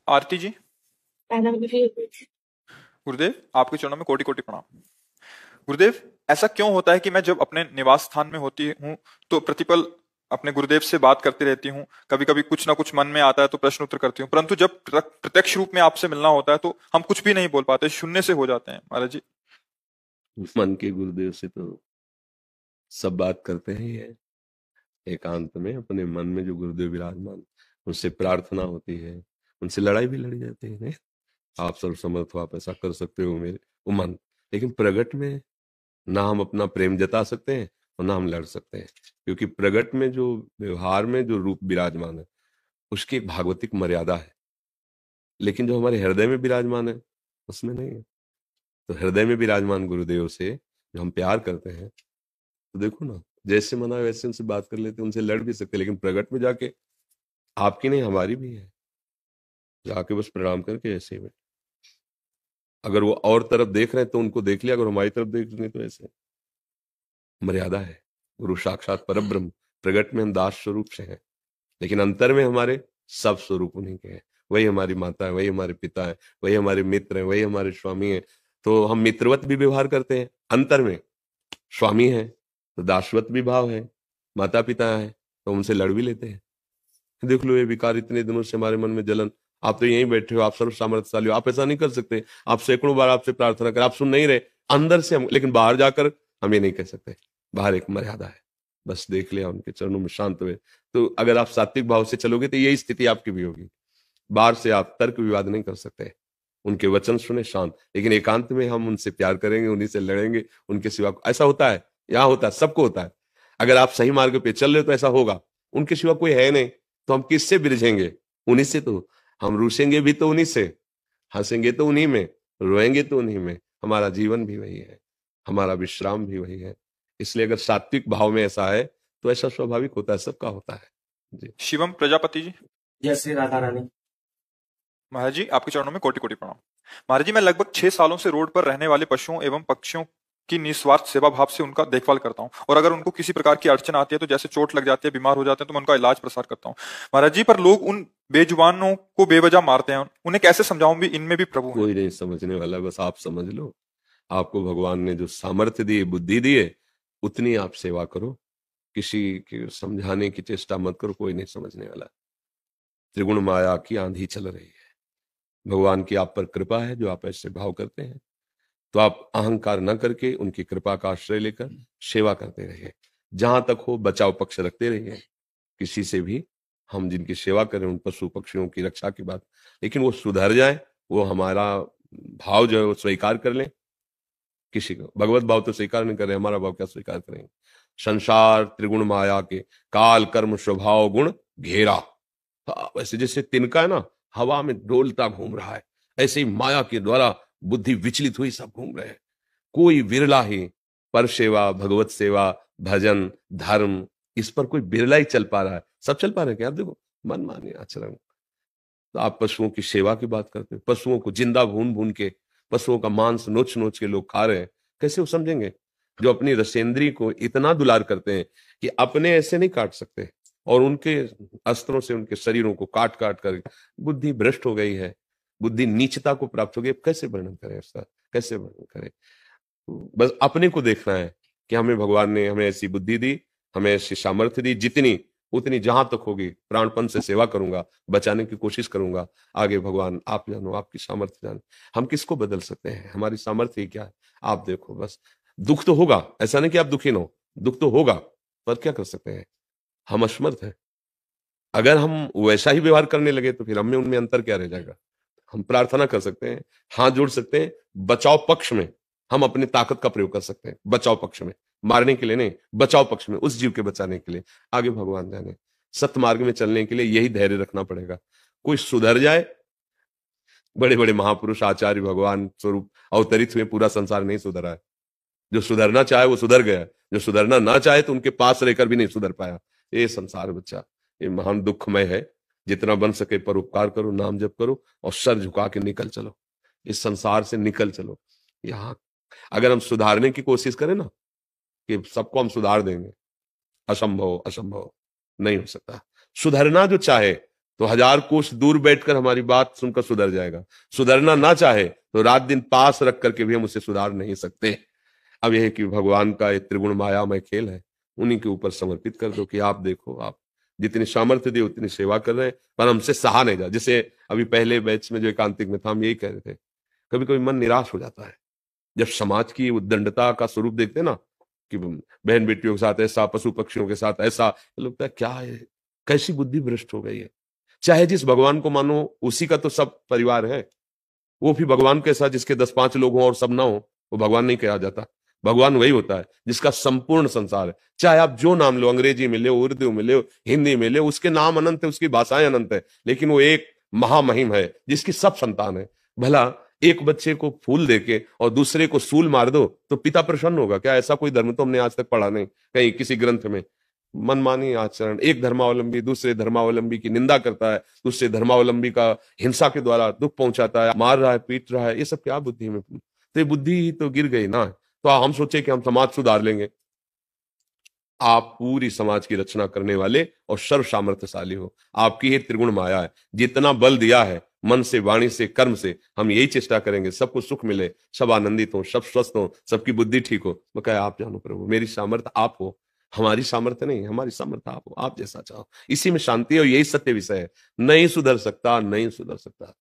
आरती जी। गुरुदेव, आपके चरणों में कोटि कोटि प्रणाम। गुरुदेव, ऐसा क्यों होता है कि मैं जब अपने निवास स्थान में होती हूँ तो प्रतिपल अपने गुरुदेव से बात करती रहती हूँ। कभी कभी कुछ ना कुछ मन में आता है तो प्रश्न उत्तर करती हूँ, परंतु जब प्रत्यक्ष रूप में आपसे मिलना होता है तो हम कुछ भी नहीं बोल पाते, शून्य से हो जाते हैं महाराज जी। मन के गुरुदेव से तो सब बात करते हैं। ये एकांत में अपने मन में जो गुरुदेव विराजमान, उनसे प्रार्थना होती है, उनसे लड़ाई भी लड़ी जाती है। नहीं, आप सर्वसमर्थ हो, आप ऐसा कर सकते हो मेरे वो मन। लेकिन प्रगट में ना हम अपना प्रेम जता सकते हैं और ना हम लड़ सकते हैं, क्योंकि प्रगट में जो व्यवहार में जो रूप विराजमान है उसकी एक भागवतिक मर्यादा है, लेकिन जो हमारे हृदय में विराजमान है उसमें नहीं है। तो हृदय में विराजमान गुरुदेव से जो हम प्यार करते हैं, तो देखो ना, जैसे मना वैसे उनसे बात कर लेते, उनसे लड़ भी सकते, लेकिन प्रगट में जाके आपकी नहीं हमारी भी है, जाके बस प्रणाम करके ऐसे ही बैठ। अगर वो और तरफ देख रहे हैं तो उनको देख लिया, अगर हमारी तरफ देख रहे हैं तो ऐसे। मर्यादा है। गुरु साक्षात परब्रह्म, प्रगट में हम दास स्वरूप से हैं, लेकिन अंतर में हमारे सब स्वरूप उन्हीं के हैं। वही हमारी माता है, वही हमारे पिता है, वही हमारे मित्र हैं, वही हमारे स्वामी हैं। तो हम मित्रवत भी व्यवहार करते हैं, अंतर में स्वामी है तो दासवत भी भाव है, माता पिता है तो उनसे लड़ भी लेते हैं। देख लो ये विकार, इतने दिनों से हमारे मन में जलन। आप तो यहीं बैठे हो, आप सर्व सामर्थ्यशाली हो, आप ऐसा नहीं कर सकते। आप सैकड़ों बार आपसे प्रार्थना कर, आप सुन नहीं रहे अंदर से हम, लेकिन बाहर जाकर हम ये नहीं कह सकते। बाहर एक मर्यादा है, बस देख लिया उनके चरणों में शांत हुए। तो अगर आप सात्विक भाव से चलोगे तो यही स्थिति आपकी भी होगी। बाहर से आप तर्क विवाद नहीं कर सकते, उनके वचन सुने शांत, लेकिन एकांत में हम उनसे प्यार करेंगे, उन्हीं से लड़ेंगे, उनके सिवा। ऐसा होता है, यहाँ होता है, सबको होता है। अगर आप सही मार्ग पे चल रहे हो तो ऐसा होगा, उनके सिवा कोई है नहीं, तो हम किससे बिरझेंगे? उन्हीं से। तो हम रूसेंगे भी तो उन्हीं से, हंसेंगे तो उन्हीं में, रोएंगे तो उन्हीं में। हमारा जीवन भी वही है, हमारा विश्राम भी वही है। इसलिए अगर सात्विक भाव में ऐसा है तो ऐसा स्वाभाविक होता है, सबका होता है जी। शिवम प्रजापति जी। जय श्री राधा रानी। महाराज जी, आपके चरणों में कोटि कोटि प्रणाम। महाराज जी, मैं लगभग 6 सालों से रोड पर रहने वाले पशुओं एवं पक्षियों की निस्वार्थ सेवा भाव से उनका देखभाल करता हूँ, और अगर उनको किसी प्रकार की अड़चन आती है, तो जैसे चोट लग जाती है, बीमार हो जाते हैं, तो मैं उनका इलाज प्रसार करता हूँ। महाराज जी, पर लोग उन बेजुबानों को बेवजह मारते हैं, उन्हें कैसे समझाऊं भी इनमें भी प्रभु है। कोई नहीं समझने वाला, बस आप समझ लो। आपको भगवान ने जो सामर्थ्य दी, बुद्धि दी है, उतनी आप सेवा करो। किसी के समझाने की चेष्टा मत करो, कोई नहीं समझने वाला। त्रिगुण माया की आंधी चल रही है, भगवान की आप पर कृपा है जो आप ऐसे भाव करते हैं। तो आप अहंकार न करके उनकी कृपा का आश्रय लेकर सेवा करते रहिए। जहां तक हो बचाव पक्ष रखते रहिए किसी से भी। हम जिनकी सेवा करें उन पशु पक्षियों की रक्षा की बात, लेकिन वो सुधर जाए, वो हमारा भाव जो है वो स्वीकार कर लें। किसी को भगवत भाव तो स्वीकार नहीं कर रहे, हमारा भाव क्या स्वीकार करेंगे? संसार त्रिगुण माया के काल कर्म स्वभाव गुण घेरा। हाँ, वैसे जैसे तिनका है ना, हवा में डोलता घूम रहा है, ऐसे ही माया के द्वारा बुद्धि विचलित हुई सब घूम रहे हैं। कोई विरला ही पर सेवा, भगवत सेवा, भजन, धर्म, इस पर कोई बिरला ही चल पा रहा है। सब चल पा रहे हैं क्या? आप देखो, मन माने आचरण। तो आप पशुओं की सेवा की बात करते हैं, पशुओं को जिंदा भून भून के, पशुओं का मांस नोच नोच के लोग खा रहे हैं, कैसे वो समझेंगे? जो अपनी रसेंद्री को इतना दुलार करते हैं कि अपने ऐसे नहीं काट सकते, और उनके अस्त्रों से उनके शरीरों को काट काट कर बुद्धि भ्रष्ट हो गई है, बुद्धि नीचता को प्राप्त हो गई। कैसे वर्णन करें उसका, कैसे वर्णन करें? बस अपने को देखना है कि हमें भगवान ने हमें ऐसी बुद्धि दी, हमें ऐसी सामर्थ्य दी, जितनी उतनी जहां तक होगी प्राणपन से सेवा करूंगा, बचाने की कोशिश करूंगा। आगे भगवान आप जानो, आपकी सामर्थ्य जानो। हम किसको बदल सकते हैं? हमारी सामर्थ्य ही क्या है? आप देखो बस। दुख तो होगा, ऐसा नहीं कि आप दुखी ना हो, दुख तो होगा, पर क्या कर सकते हैं? हम असमर्थ हैं। अगर हम वैसा ही व्यवहार करने लगे तो फिर हमें उनमें अंतर क्या रह जाएगा? हम प्रार्थना कर सकते हैं, हाथ जोड़ सकते हैं, बचाव पक्ष में हम अपनी ताकत का प्रयोग कर सकते हैं। बचाव पक्ष में, मारने के लिए नहीं, बचाव पक्ष में, उस जीव के बचाने के लिए। आगे भगवान जाने। सत्य मार्ग में चलने के लिए यही धैर्य रखना पड़ेगा। कोई सुधर जाए, बड़े बड़े महापुरुष आचार्य भगवान स्वरूप अवतरित हुए, पूरा संसार नहीं सुधरा है। जो सुधरना चाहे वो सुधर गया, जो सुधरना ना चाहे तो उनके पास रहकर भी नहीं सुधर पाया। ये संसार बच्चा, ये महान दुखमय है। जितना बन सके परोपकार करो, नाम जप करो, और सर झुका के निकल चलो, इस संसार से निकल चलो। यहाँ अगर हम सुधारने की कोशिश करें ना, कि सबको हम सुधार देंगे, असंभव, असंभव नहीं हो सकता। सुधरना जो चाहे तो 1000 कोस दूर बैठकर हमारी बात सुनकर सुधर जाएगा। सुधरना ना चाहे तो रात दिन पास रख करके भी हम उसे सुधार नहीं सकते। अब यह है कि भगवान का एक त्रिगुण मायामय खेल है, उन्हीं के ऊपर समर्पित कर दो कि आप देखो, आप जितनी सामर्थ्य दी उतनी सेवा कर रहे हैं, पर हमसे सहा नहीं जा। जैसे अभी पहले बैच में जो एकांतिक में था, हम यही कह रहे थे, कभी कभी मन निराश हो जाता है जब समाज की उद्दंडता का स्वरूप देखते हैं ना, कि बहन बेटियों के साथ ऐसा, पशु पक्षियों के साथ ऐसा, तो लगता है क्या है, कैसी बुद्धि भ्रष्ट हो गई है। चाहे जिस भगवान को मानो उसी का तो सब परिवार है, वो भी भगवान के साथ जिसके 10-5 लोग हों और सब ना हो, वो भगवान नहीं कहा जाता। भगवान वही होता है जिसका संपूर्ण संसार है। चाहे आप जो नाम लो, अंग्रेजी में ले, उर्दू में ले, हिंदी में ले, उसके नाम अनंत है, उसकी भाषाएं अनंत है, लेकिन वो एक महामहिम है जिसकी सब संतान है। भला एक बच्चे को फूल देके और दूसरे को सूल मार दो तो पिता प्रसन्न होगा क्या? ऐसा कोई धर्म तो हमने आज तक पढ़ा नहीं कहीं किसी ग्रंथ में। मनमानी आचरण, एक धर्मावलंबी दूसरे धर्मावलंबी की निंदा करता है, दूसरे धर्मावलंबी का हिंसा के द्वारा दुख पहुंचाता है, मार रहा है, पीट रहा है, ये सब क्या बुद्धि में? तो ये बुद्धि ही तो गिर गई ना। तो हम सोचे कि हम समाज सुधार लेंगे। आप पूरी समाज की रचना करने वाले और सर्व सामर्थ्यशाली हो, आपकी ये त्रिगुण माया है। जितना बल दिया है मन से, वाणी से, कर्म से, हम यही चेष्टा करेंगे सबको सुख मिले, सब आनंदित हो, सब स्वस्थ हो, सबकी बुद्धि ठीक हो। मैं कहा आप जानो प्रभु, मेरी सामर्थ्य आप हो, हमारी सामर्थ्य नहीं, हमारी सामर्थ्य आप हो, आप जैसा चाहो। इसी में शांति है और यही सत्य विषय है। नहीं सुधर सकता, नहीं सुधर सकता।